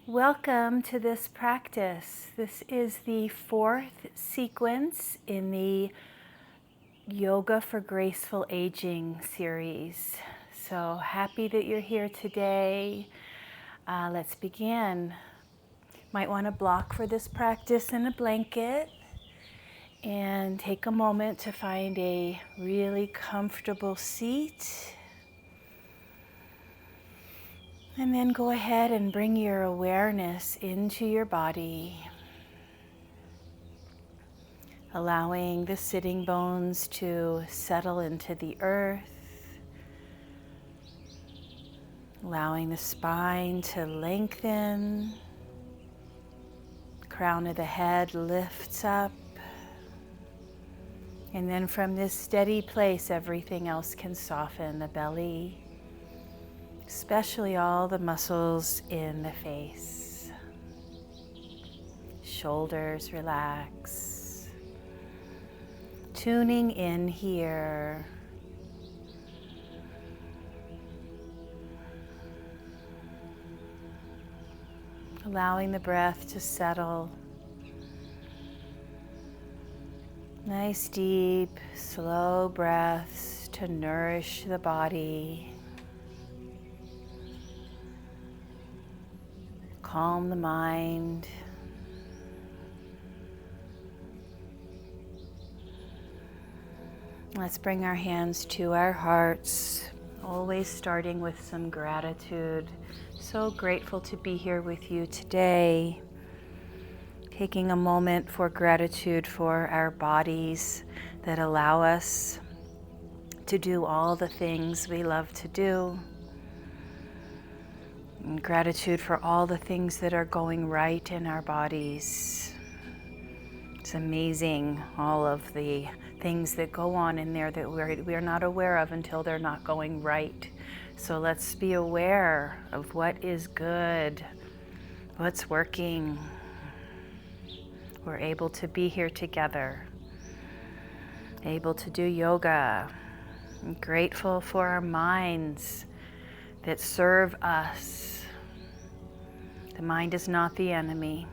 Welcome to this practice. This is the fourth sequence in the Yoga for Graceful Aging series. So happy that you're here today. Let's begin. Might want to block for this practice in a blanket and take a moment to find a really comfortable seat. And then go ahead and bring your awareness into your body, allowing the sitting bones to settle into the earth, allowing the spine to lengthen, crown of the head lifts up, and then from this steady place, everything else can soften, the belly, especially all the muscles in the face. Shoulders relax. Tuning in here. Allowing the breath to settle. Nice, deep, slow breaths to nourish the body. Calm the mind. Let's bring our hands to our hearts, always starting with some gratitude. So grateful to be here with you today. Taking a moment for gratitude for our bodies that allow us to do all the things we love to do. And gratitude for all the things that are going right in our bodies. It's amazing, all of the things that go on in there that we're not aware of until they're not going right. So let's be aware of what is good, what's working. We're able to be here together, able to do yoga. I'm grateful for our minds that serve us. The mind is not the enemy.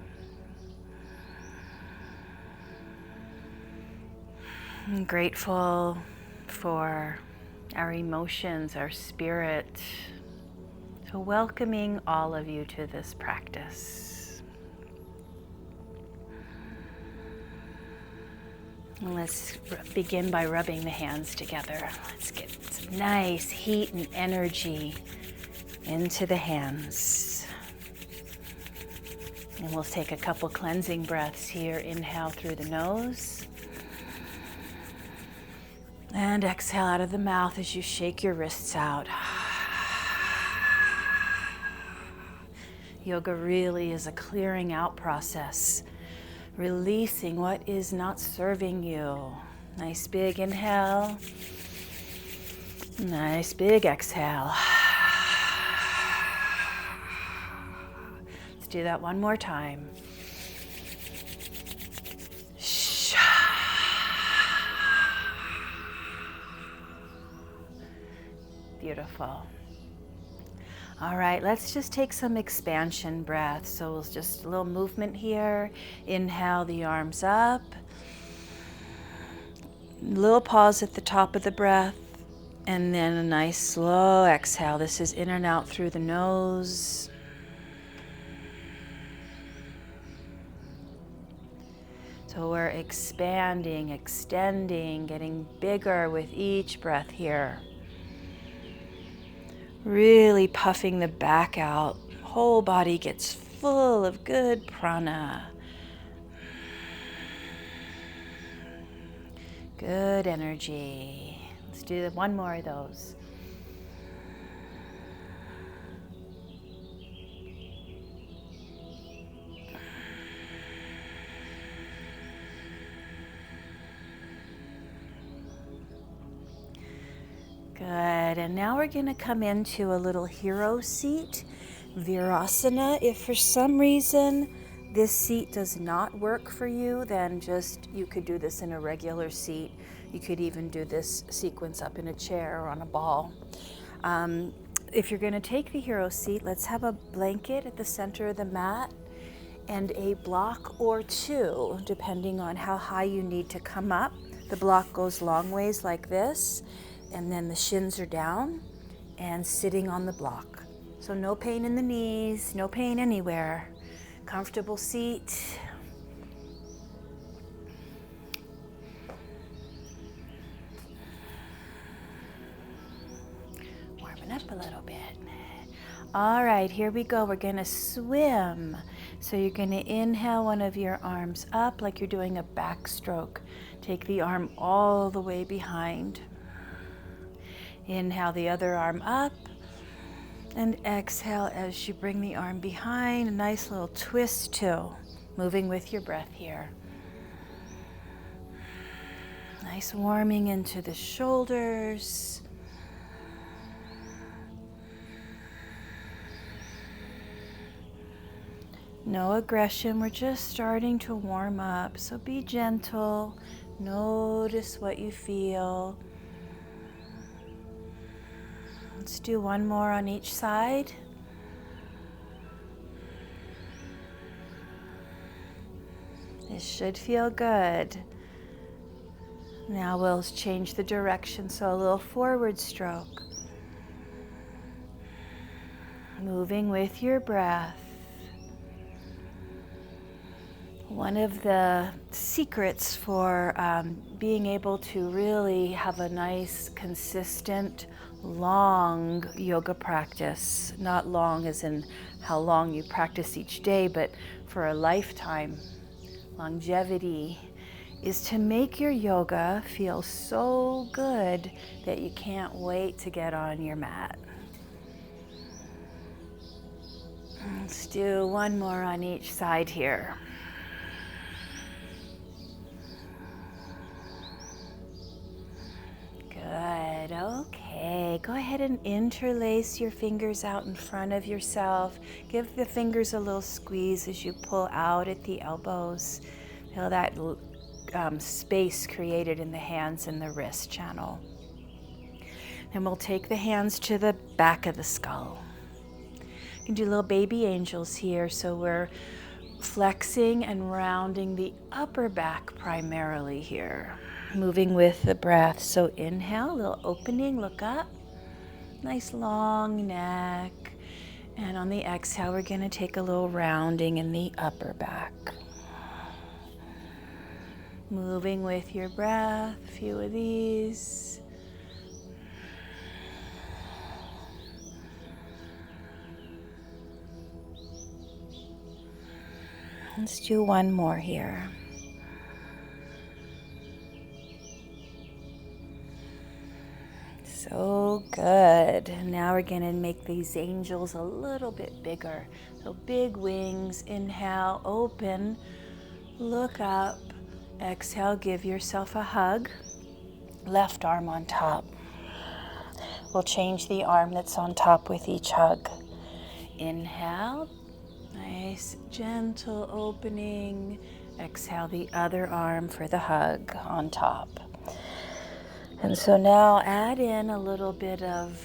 I'm grateful for our emotions, our spirit. So welcoming all of you to this practice. And let's begin by rubbing the hands together. Let's get some nice heat and energy into the hands. And we'll take a couple cleansing breaths here. Inhale through the nose. And exhale out of the mouth as you shake your wrists out. Yoga really is a clearing out process, releasing what is not serving you. Nice big inhale. Nice big exhale. Let's do that one more time. Beautiful. All right, let's just take some expansion breaths. So it's just a little movement here. Inhale the arms up. Little pause at the top of the breath. And then a nice slow exhale. This is in and out through the nose. So we're expanding, extending, getting bigger with each breath here. Really puffing the back out. Whole body gets full of good prana. Good energy. Let's do one more of those. Good, and now we're going to come into a little hero seat, Virasana. If for some reason this seat does not work for you, then you could do this in a regular seat. You could even do this sequence up in a chair or on a ball. if you're going to take the hero seat, let's have a blanket at the center of the mat and a block or two, depending on how high you need to come up. The block goes long ways like this, and then the shins are down and sitting on the block. So no pain in the knees, no pain anywhere. Comfortable seat. Warming up a little bit. All right, here we go. We're gonna swim. So you're gonna inhale one of your arms up like you're doing a backstroke. Take the arm all the way behind. Inhale the other arm up. And exhale as you bring the arm behind. A nice little twist too. Moving with your breath here. Nice warming into the shoulders. No aggression, we're just starting to warm up, so be gentle, notice what you feel. Let's do one more on each side. This should feel good. Now we'll change the direction, so a little forward stroke. Moving with your breath. One of the secrets for being able to really have a nice, consistent, long yoga practice, not long as in how long you practice each day, but for a lifetime, longevity, is to make your yoga feel so good that you can't wait to get on your mat. Let's do one more on each side here. Good, okay. Go ahead and interlace your fingers out in front of yourself. Give the fingers a little squeeze as you pull out at the elbows. Feel that space created in the hands and the wrist channel. Then we'll take the hands to the back of the skull. You can do little baby angels here, so we're flexing and rounding the upper back primarily here. Moving with the breath. So inhale, a little opening, look up. Nice long neck. And on the exhale, we're going to take a little rounding in the upper back. Moving with your breath, a few of these. Let's do one more here. So good. Now we're going to make these angels a little bit bigger. So big wings, inhale, open, look up, exhale, give yourself a hug. Left arm on top. We'll change the arm that's on top with each hug. Inhale, nice gentle opening. Exhale the other arm for the hug on top. And so now add in a little bit of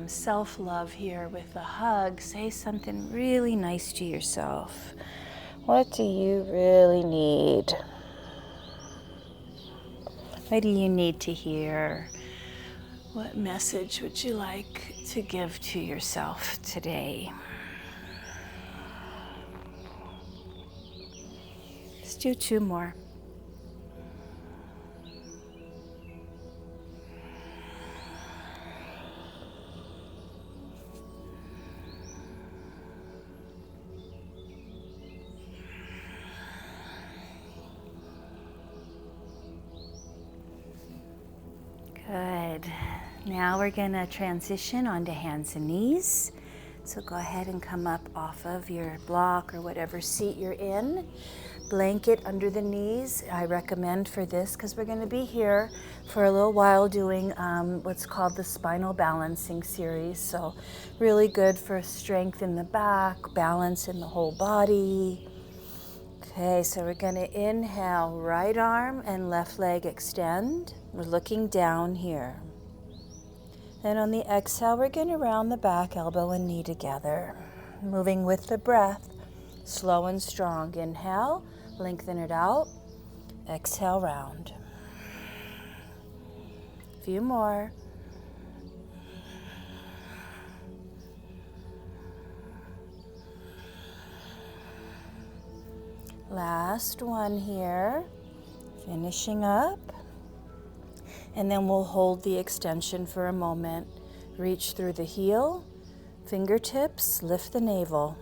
self-love here with the hug. Say something really nice to yourself. What do you really need? What do you need to hear? What message would you like to give to yourself today? Let's do two more. Good. Now we're going to transition onto hands and knees. So go ahead and come up off of your block or whatever seat you're in. Blanket under the knees. I recommend for this because we're going to be here for a little while doing what's called the spinal balancing series. So really good for strength in the back, balance in the whole body. Okay, so we're going to inhale, right arm and left leg extend. We're looking down here. Then on the exhale, we're going to round the back, elbow and knee together. Moving with the breath, slow and strong. Inhale, lengthen it out. Exhale, round. A few more. Last one here. Finishing up. And then we'll hold the extension for a moment. Reach through the heel, fingertips, lift the navel.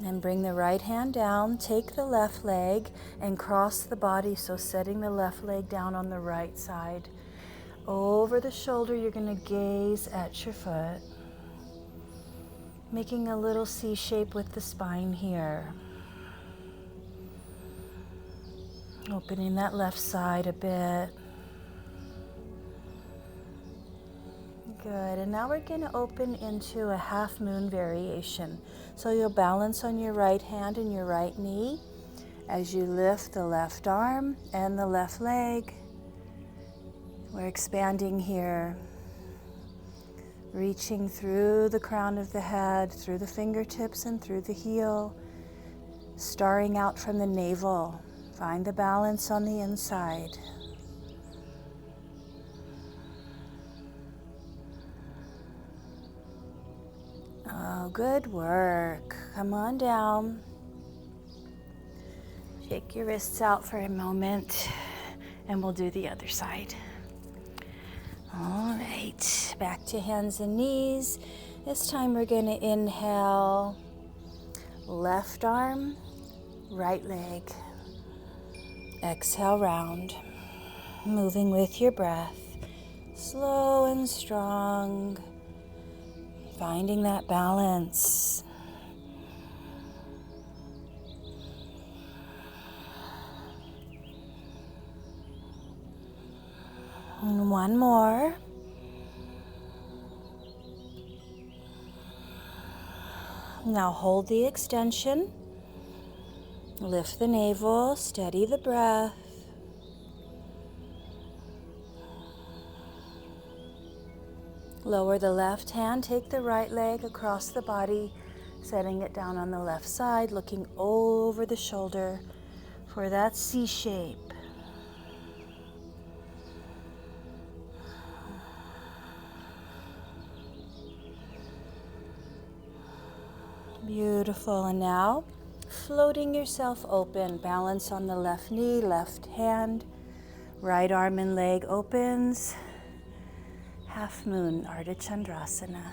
And bring the right hand down, take the left leg and cross the body, so setting the left leg down on the right side. Over the shoulder, you're going to gaze at your foot, making a little C shape with the spine here. Opening that left side a bit. Good, and now we're going to open into a half moon variation. So you'll balance on your right hand and your right knee as you lift the left arm and the left leg. We're expanding here, reaching through the crown of the head, through the fingertips and through the heel, starring out from the navel. Find the balance on the inside. Oh, good work. Come on down. Shake your wrists out for a moment, and we'll do the other side. All right, back to hands and knees. This time we're going to inhale, left arm, right leg. Exhale, round. Moving with your breath, slow and strong. Finding that balance. And one more. Now hold the extension. Lift the navel, steady the breath. Lower the left hand, take the right leg across the body, setting it down on the left side, looking over the shoulder for that C shape. Beautiful, and now floating yourself open, balance on the left knee, left hand, right arm and leg opens. Half moon, Ardha Chandrasana.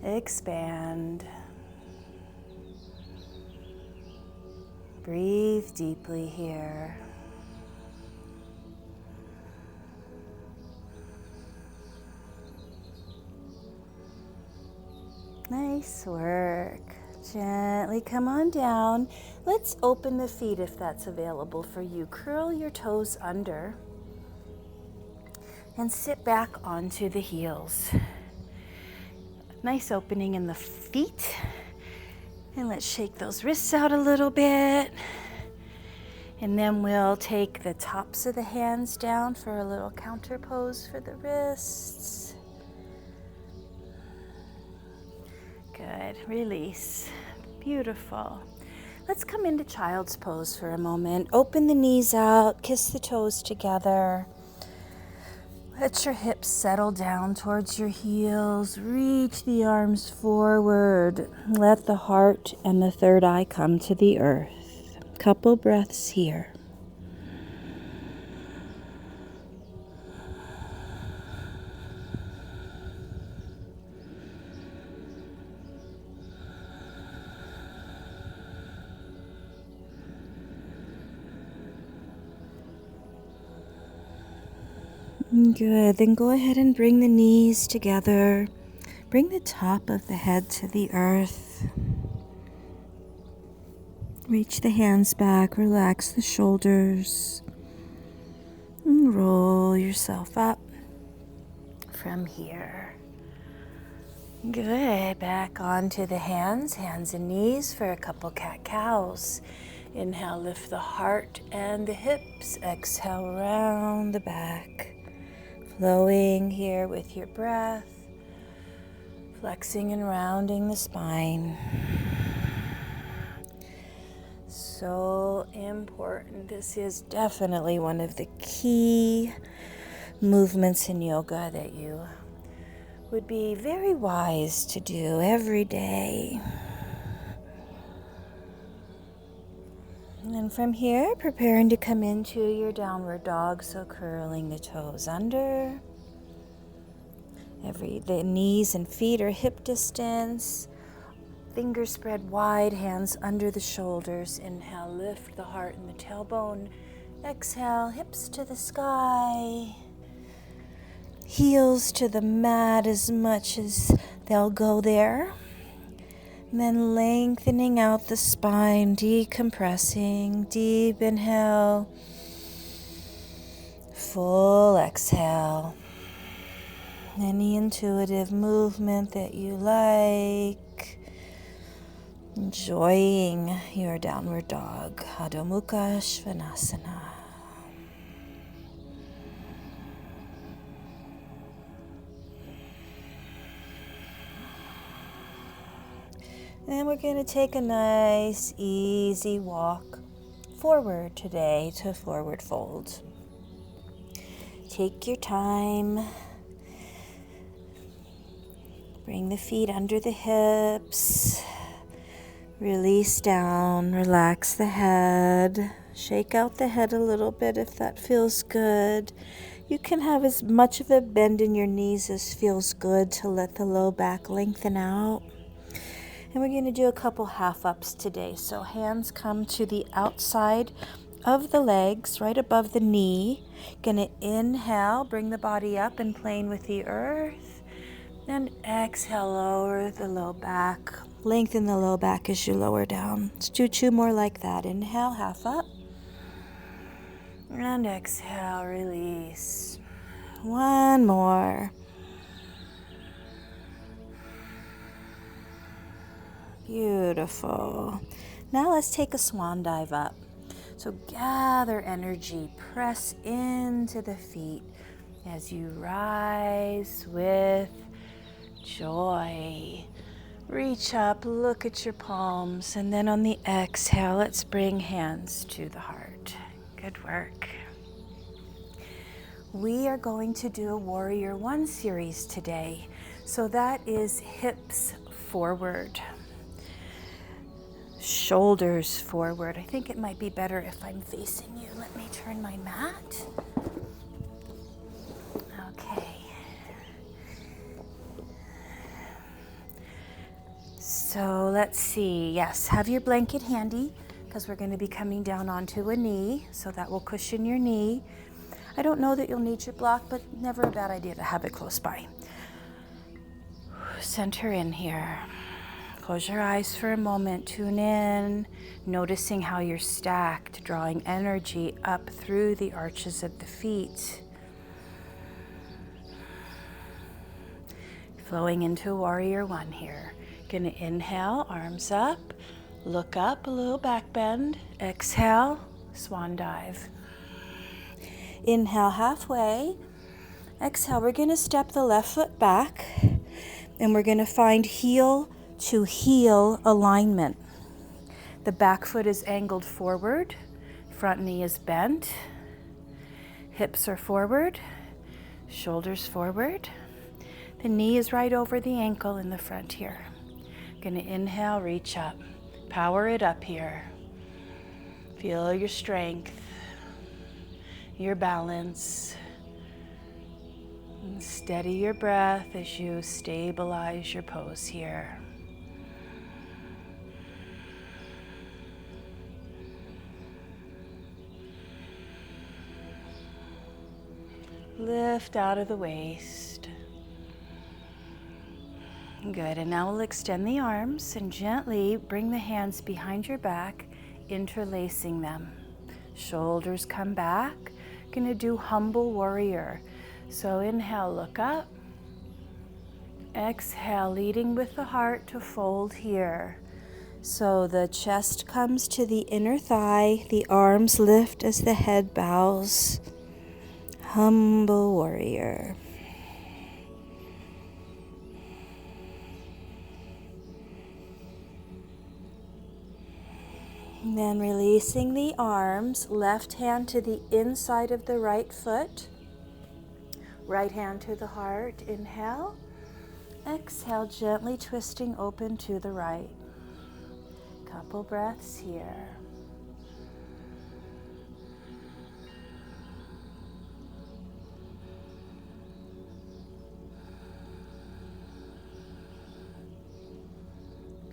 Expand. Breathe deeply here. Nice work. Gently come on down. Let's open the feet if that's available for you. Curl your toes under. And sit back onto the heels. Nice opening in the feet. And let's shake those wrists out a little bit. And then we'll take the tops of the hands down for a little counter pose for the wrists. Good, release. Beautiful. Let's come into child's pose for a moment. Open the knees out, kiss the toes together. Let your hips settle down towards your heels. Reach the arms forward. Let the heart and the third eye come to the earth. Couple breaths here. Good, then go ahead and bring the knees together. Bring the top of the head to the earth. Reach the hands back, relax the shoulders. And roll yourself up from here. Good, back onto the hands and knees for a couple cat-cows. Inhale, lift the heart and the hips. Exhale, round the back. Flowing here with your breath. Flexing and rounding the spine. So important. This is definitely one of the key movements in yoga that you would be very wise to do every day. And then from here, preparing to come into your downward dog, so curling the toes under. The knees and feet are hip distance. Fingers spread wide, hands under the shoulders. Inhale, lift the heart and the tailbone. Exhale, hips to the sky. Heels to the mat as much as they'll go there. And then lengthening out the spine, decompressing. Deep inhale. Full exhale. Any intuitive movement that you like. Enjoying your downward dog, Adho Mukha Svanasana. And we're going to take a nice, easy walk forward today to forward fold. Take your time. Bring the feet under the hips. Release down, relax the head. Shake out the head a little bit if that feels good. You can have as much of a bend in your knees as feels good to let the low back lengthen out. And we're going to do a couple half-ups today. So hands come to the outside of the legs, right above the knee. Going to inhale, bring the body up and plane with the earth. And exhale, lower the low back. Lengthen the low back as you lower down. Let's do two more like that. Inhale, half up. And exhale, release. One more. Beautiful. Now let's take a swan dive up. So gather energy, press into the feet as you rise with joy. Reach up, look at your palms, and then on the exhale, let's bring hands to the heart. Good work. We are going to do a Warrior One series today. So that is hips forward, shoulders forward. I think it might be better if I'm facing you. Let me turn my mat. Okay. So let's see. Yes, have your blanket handy because we're going to be coming down onto a knee, so that will cushion your knee. I don't know that you'll need your block, but never a bad idea to have it close by. Center in here. Close your eyes for a moment. Tune in, noticing how you're stacked, drawing energy up through the arches of the feet. Flowing into Warrior One here. Gonna inhale, arms up, look up, a little back bend. Exhale, swan dive. Inhale halfway. Exhale, we're gonna step the left foot back and we're gonna find heel to heel alignment. The back foot is angled forward, front knee is bent, hips are forward, shoulders forward. The knee is right over the ankle in the front here. Gonna inhale, reach up, power it up here. Feel your strength, your balance. And steady your breath as you stabilize your pose here. Lift out of the waist. Good, and now we'll extend the arms and gently bring the hands behind your back, interlacing them. Shoulders come back. Gonna do humble warrior. So inhale, look up. Exhale, leading with the heart to fold here. So the chest comes to the inner thigh, the arms lift as the head bows. Humble warrior. And then releasing the arms, left hand to the inside of the right foot, right hand to the heart. Inhale. Exhale, gently twisting open to the right. Couple breaths here.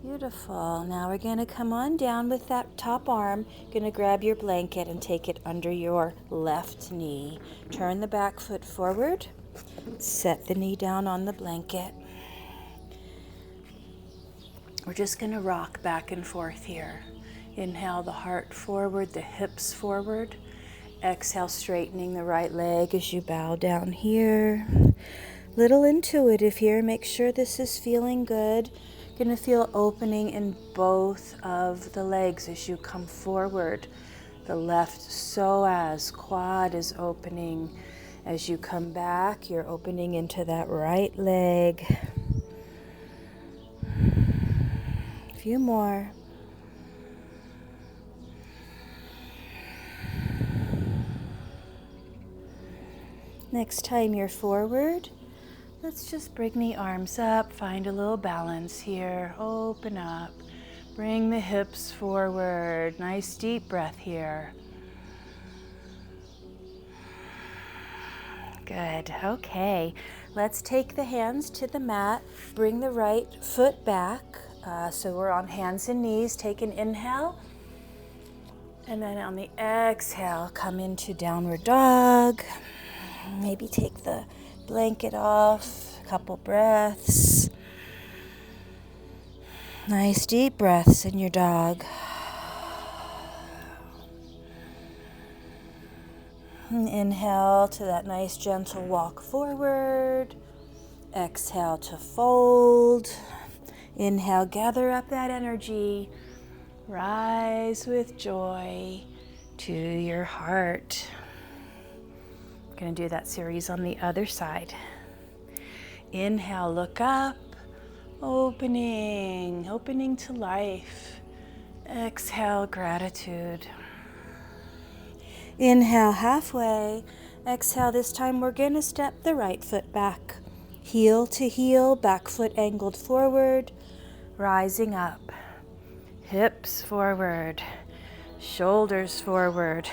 Beautiful. Now we're going to come on down with that top arm. Going to grab your blanket and take it under your left knee. Turn the back foot forward. Set the knee down on the blanket. We're just going to rock back and forth here. Inhale the heart forward, the hips forward. Exhale, straightening the right leg as you bow down here. Little intuitive here. Make sure this is feeling good. Going to feel opening in both of the legs as you come forward. The left psoas, quad is opening. As you come back, you're opening into that right leg. A few more. Next time you're forward, let's just bring the arms up, find a little balance here. Open up, bring the hips forward. Nice deep breath here. Good, okay. Let's take the hands to the mat, bring the right foot back. So we're on hands and knees. Take an inhale. And then on the exhale, come into downward dog. Maybe take the blanket off, a couple breaths. Nice deep breaths in your dog. And inhale to that nice gentle walk forward. Exhale to fold. Inhale, gather up that energy. Rise with joy to your heart. I'm going to do that series on the other side. Inhale, look up. Opening to life. Exhale, gratitude. Inhale, halfway. Exhale, this time we're going to step the right foot back. Heel to heel, back foot angled forward, rising up. Hips forward, shoulders forward.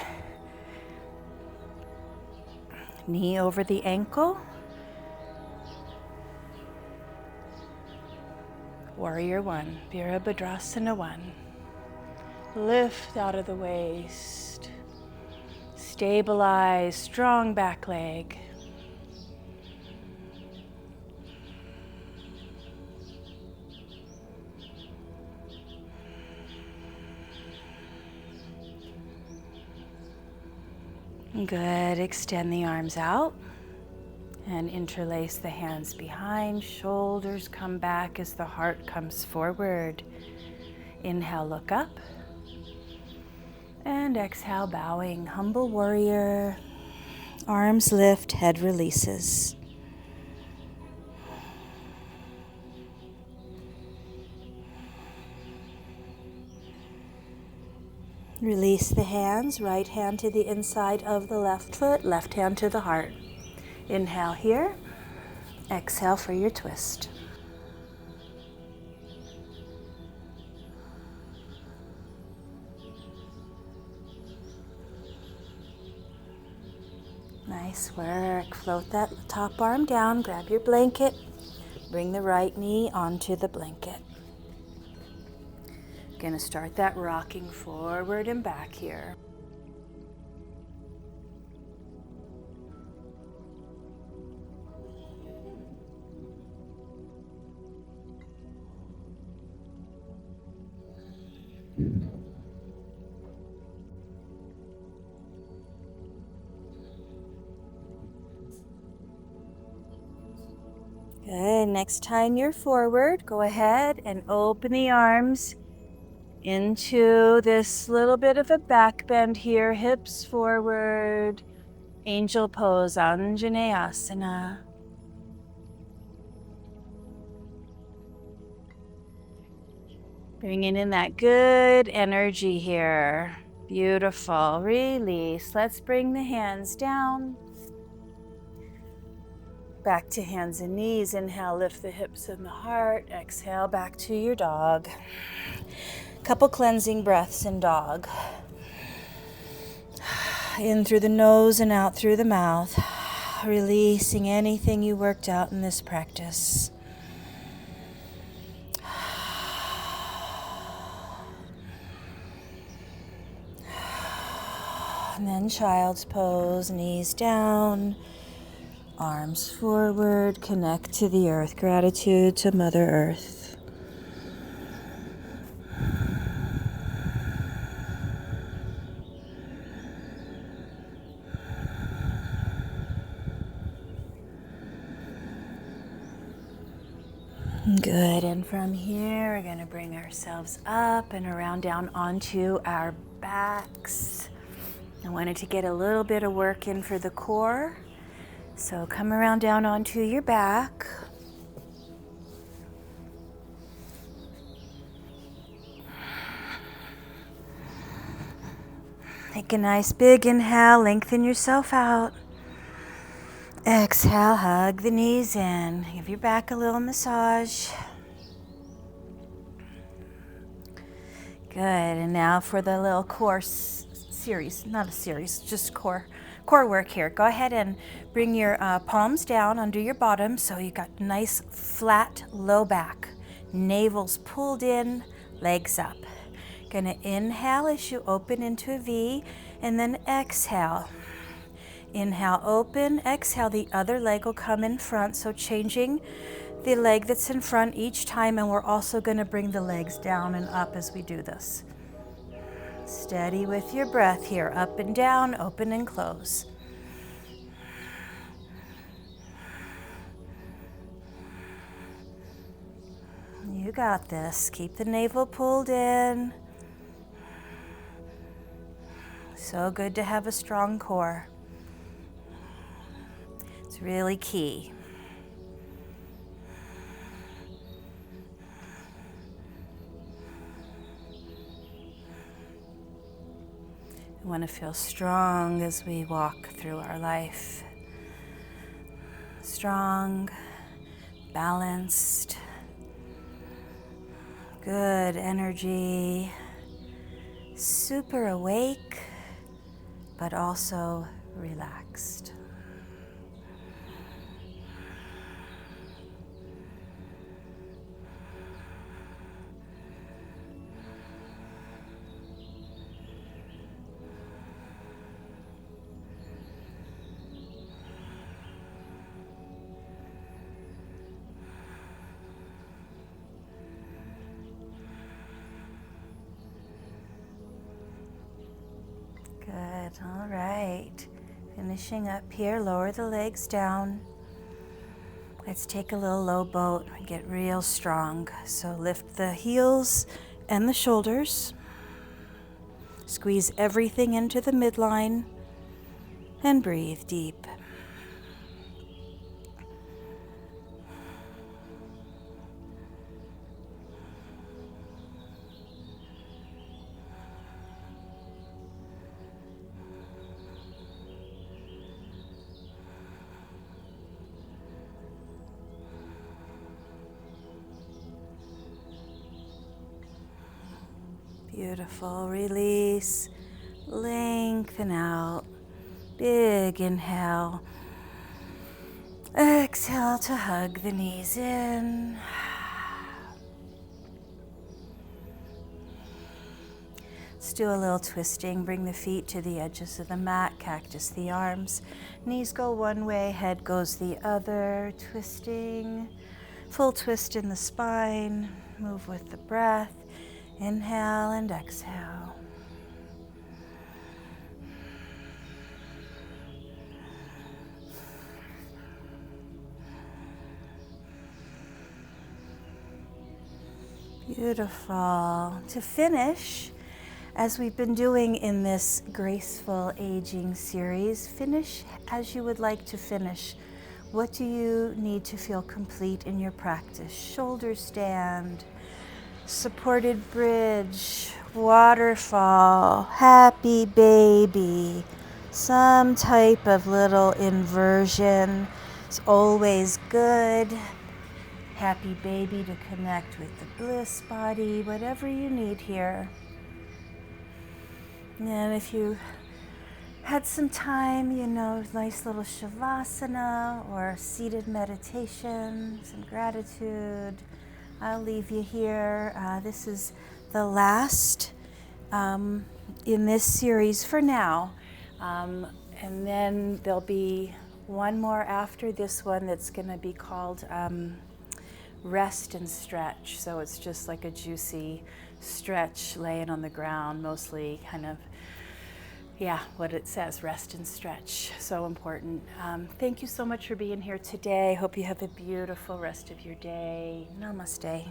Knee over the ankle. Warrior one, Virabhadrasana one. Lift out of the waist. Stabilize, strong back leg. Good, extend the arms out and interlace the hands behind. Shoulders come back as the heart comes forward. Inhale, look up. And exhale, bowing, humble warrior. Arms lift, head releases. Release the hands, right hand to the inside of the left foot, left hand to the heart. Inhale here, exhale for your twist. Nice work. Float that top arm down, grab your blanket, bring the right knee onto the blanket. Gonna start that rocking forward and back here. Good. Next time you're forward, go ahead and open the arms into this little bit of a back bend here, hips forward, angel pose, Anjaneyasana. Bringing in that good energy here. Beautiful. Release. Let's bring the hands down. Back to hands and knees. Inhale, lift the hips and the heart. Exhale, back to your dog. Couple cleansing breaths in dog. In through the nose and out through the mouth. Releasing anything you worked out in this practice. And then child's pose, knees down, arms forward, connect to the earth. Gratitude to Mother Earth. Good, and from here we're going to bring ourselves up and around down onto our backs. I wanted to get a little bit of work in for the core. So come around down onto your back. Take a nice big inhale, lengthen yourself out. Exhale, hug the knees in. Give your back a little massage. Good, and now for the little core series, not a series, just core work here. Go ahead and bring your palms down under your bottom so you got nice flat low back. Navel's pulled in, legs up. Gonna inhale as you open into a V, and then exhale. Inhale, open, exhale, the other leg will come in front, so changing the leg that's in front each time, and we're also going to bring the legs down and up as we do this. Steady with your breath here, up and down, open and close. You got this. Keep the navel pulled in. So good to have a strong core. It's really key. We want to feel strong as we walk through our life. Strong, balanced, good energy, super awake, but also relaxed. Good, all right. Finishing up here, lower the legs down. Let's take a little low boat and get real strong. So lift the heels and the shoulders. Squeeze everything into the midline and breathe deep. Beautiful. Release. Lengthen out. Big inhale. Exhale to hug the knees in. Let's do a little twisting. Bring the feet to the edges of the mat. Cactus the arms. Knees go one way, head goes the other. Twisting. Full twist in the spine. Move with the breath. Inhale and exhale. Beautiful. To finish, as we've been doing in this Graceful Aging series, finish as you would like to finish. What do you need to feel complete in your practice? Shoulder stand, supported bridge, waterfall, happy baby, some type of little inversion. It's always good. Happy baby to connect with the bliss body, whatever you need here. And if you had some time, nice little shavasana or seated meditation, some gratitude, I'll leave you here. This is the last in this series for now. And then there'll be one more after this one that's going to be called rest and stretch. So it's just like a juicy stretch laying on the ground, mostly kind of, what it says, rest and stretch. So important. Thank you so much for being here today. Hope you have a beautiful rest of your day. Namaste.